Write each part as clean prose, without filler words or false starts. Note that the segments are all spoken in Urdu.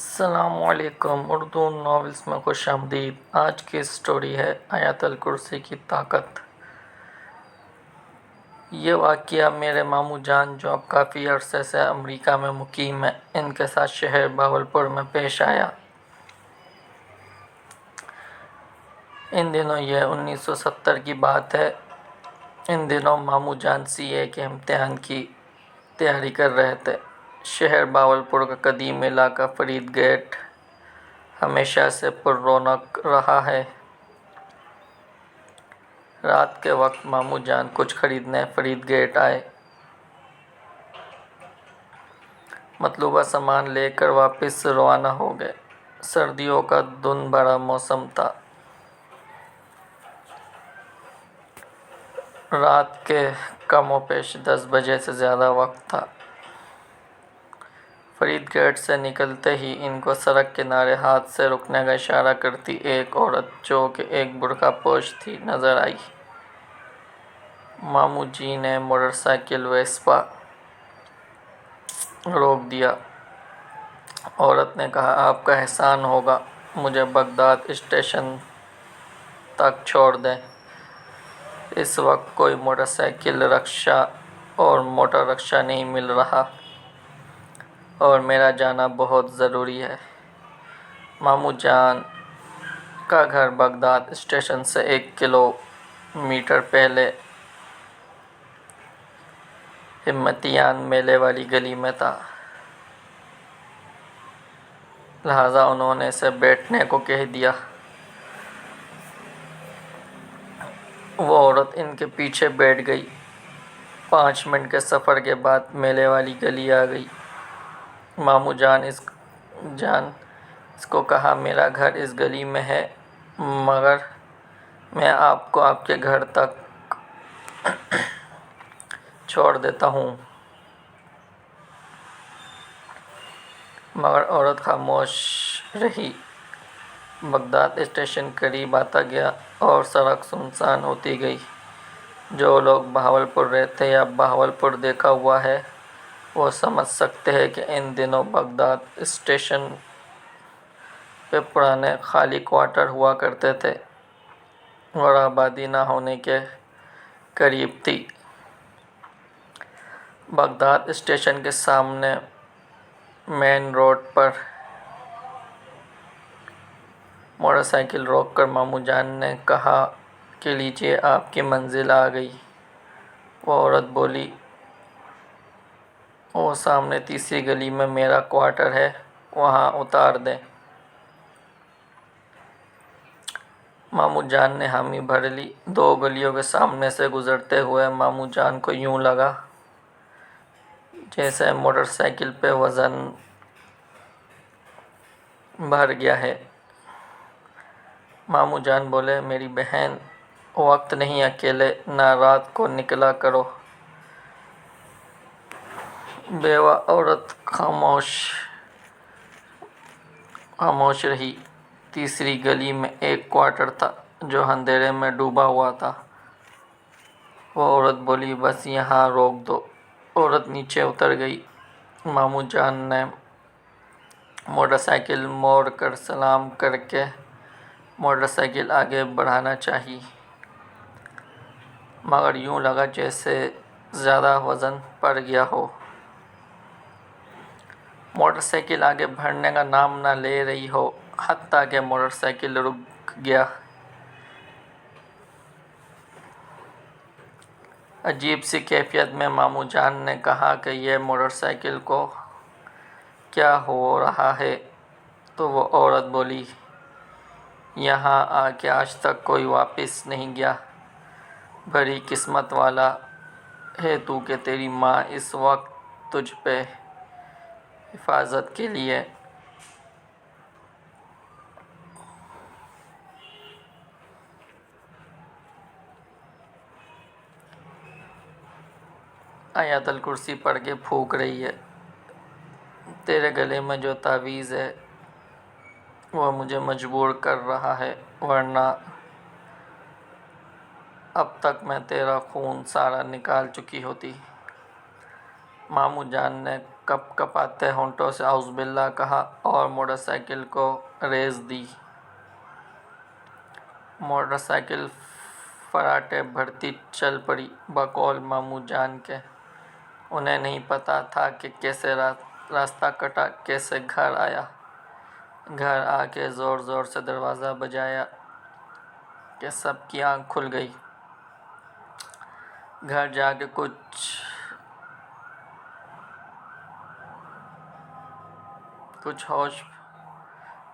السلام علیکم، اردو ناولز میں خوش آمدید۔ آج کی سٹوری ہے آیت الکرسی کی طاقت۔ یہ واقعہ میرے ماموں جان جو اب کافی عرصے سے امریکہ میں مقیم ہیں، ان کے ساتھ شہر بہاولپور میں پیش آیا۔ ان دنوں یہ 1970 کی بات ہے۔ ان دنوں ماموں جان سی اے کے امتحان کی تیاری کر رہے تھے۔ شہر بہاولپور کا قدیم علاقہ فرید گیٹ ہمیشہ سے پر رونق رہا ہے۔ رات کے وقت ماموں جان کچھ خریدنے فرید گیٹ آئے۔ مطلوبہ سامان لے کر واپس روانہ ہو گئے۔ سردیوں کا دھند بھرا موسم تھا۔ رات کے کم و بیش 10 بجے سے زیادہ وقت تھا۔ فرید گیٹ سے نکلتے ہی ان کو سڑک کنارے ہاتھ سے رکنے کا اشارہ کرتی ایک عورت جو کہ ایک برقع پوش تھی نظر آئی۔ ماموں جی نے موٹر سائیکل ویسپا روک دیا۔ عورت نے کہا، آپ کا احسان ہوگا، مجھے بغداد اسٹیشن تک چھوڑ دیں۔ اس وقت کوئی موٹر سائیکل رکشہ اور موٹر رکشہ نہیں مل رہا اور میرا جانا بہت ضروری ہے۔ ماموں جان کا گھر بغداد اسٹیشن سے 1 کلومیٹر پہلے ہمتیان میلے والی گلی میں تھا، لہٰذا انہوں نے اسے بیٹھنے کو کہہ دیا۔ وہ عورت ان کے پیچھے بیٹھ گئی۔ 5 منٹ کے سفر کے بعد میلے والی گلی آ گئی۔ ماموں جان اس کو کہا، میرا گھر اس گلی میں ہے، مگر میں آپ کو آپ کے گھر تک چھوڑ دیتا ہوں۔ مگر عورت خاموش رہی۔ بغداد اسٹیشن قریب آتا گیا اور سڑک سنسان ہوتی گئی۔ جو لوگ بہاولپور رہتے یا بہاولپور دیکھا ہوا ہے وہ سمجھ سکتے ہیں کہ ان دنوں بغداد اسٹیشن پہ پرانے خالی کوارٹر ہوا کرتے تھے اور آبادی نہ ہونے کے قریب تھی۔ بغداد اسٹیشن کے سامنے مین روڈ پر موٹر سائیکل روک کر ماموں جان نے کہا کہ لیجیے، آپ کی منزل آ گئی۔ وہ عورت بولی، وہ سامنے تیسری گلی میں میرا کوارٹر ہے، وہاں اتار دیں۔ ماموں جان نے حامی بھر لی۔ 2 گلیوں کے سامنے سے گزرتے ہوئے ماموں جان کو یوں لگا جیسے موٹر سائیکل پہ وزن بھر گیا ہے۔ ماموں جان بولے، میری بہن، وقت نہیں اکیلے نہ رات کو نکلا کرو۔ بیوہ عورت خاموش رہی۔ تیسری گلی میں ایک کوارٹر تھا جو اندھیرے میں ڈوبا ہوا تھا۔ وہ عورت بولی، بس یہاں روک دو۔ عورت نیچے اتر گئی۔ ماموں جان نے موٹر سائیکل موڑ کر سلام کر کے موٹر سائیکل آگے بڑھانا چاہی، مگر یوں لگا جیسے زیادہ وزن پڑ گیا ہو۔ موٹر سائیکل آگے بڑھنے کا نام نہ لے رہی ہو، حتیٰ کہ موٹر سائیکل رک گیا۔ عجیب سی کیفیت میں ماموں جان نے کہا کہ یہ موٹر سائیکل کو کیا ہو رہا ہے؟ تو وہ عورت بولی، یہاں آ کے آج تک کوئی واپس نہیں گیا۔ بڑی قسمت والا ہے تو کہ تیری ماں اس وقت تجھ پہ حفاظت کے لیے آیت الکرسی پڑھ کے پھونک رہی ہے۔ تیرے گلے میں جو تعویذ ہے وہ مجھے مجبور کر رہا ہے، ورنہ اب تک میں تیرا خون سارا نکال چکی ہوتی۔ ماموں جان نے کپ کپاتے ہونٹوں سے اعوذ باللہ کہا اور موٹر سائیکل کو ریس دی۔ موٹر سائیکل فراٹے بھرتی چل پڑی۔ بقول ماموں جان کے انہیں نہیں پتا تھا کہ کیسے راستہ کٹا، کیسے گھر آیا۔ گھر آ کے زور زور سے دروازہ بجایا کہ سب کی آنکھ کھل گئی۔ گھر جا کے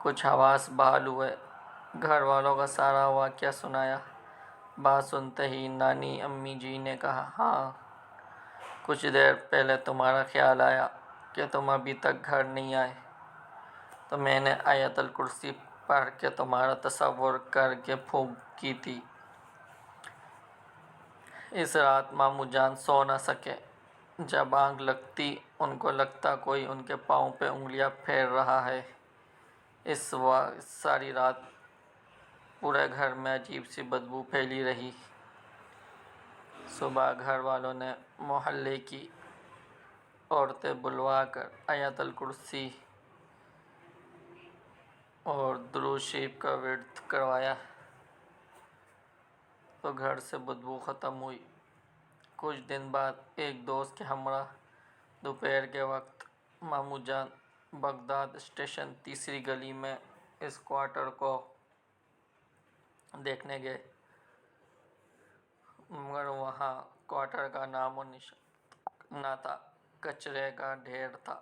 کچھ حواس بحال ہوئے۔ گھر والوں کا سارا واقعہ سنایا۔ بات سنتے ہی نانی امی جی نے کہا، ہاں کچھ دیر پہلے تمہارا خیال آیا کہ تم ابھی تک گھر نہیں آئے تو میں نے آیت الکرسی پڑھ کے تمہارا تصور کر کے پھونک کی تھی۔ اس رات ماموں جان سو نہ سکے۔ جب آنکھ لگتی ان کو لگتا کوئی ان کے پاؤں پہ انگلیاں پھیر رہا ہے۔ اس ساری رات پورے گھر میں عجیب سی بدبو پھیلی رہی۔ صبح گھر والوں نے محلے کی عورتیں بلوا کر آیت الکرسی اور درود شریف کا ورد کروایا تو گھر سے بدبو ختم ہوئی۔ کچھ دن بعد ایک دوست کے ہمراہ دوپہر کے وقت ماموں جان بغداد اسٹیشن تیسری گلی میں اس کوارٹر کو دیکھنے گئے، مگر وہاں کوارٹر کا نام و نشان نہ تھا، کچرے کا ڈھیر تھا۔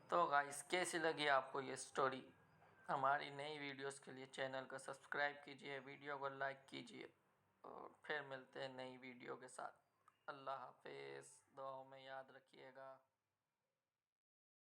تو گائز کیسی لگی آپ کو یہ سٹوری؟ ہماری نئی ویڈیوز کے لیے چینل کو سبسکرائب کیجئے، ویڈیو کو لائک کیجئے اور پھر ملتے ہیں نئی ویڈیو کے ساتھ۔ اللہ حافظ، دعاؤں میں یاد رکھیے گا۔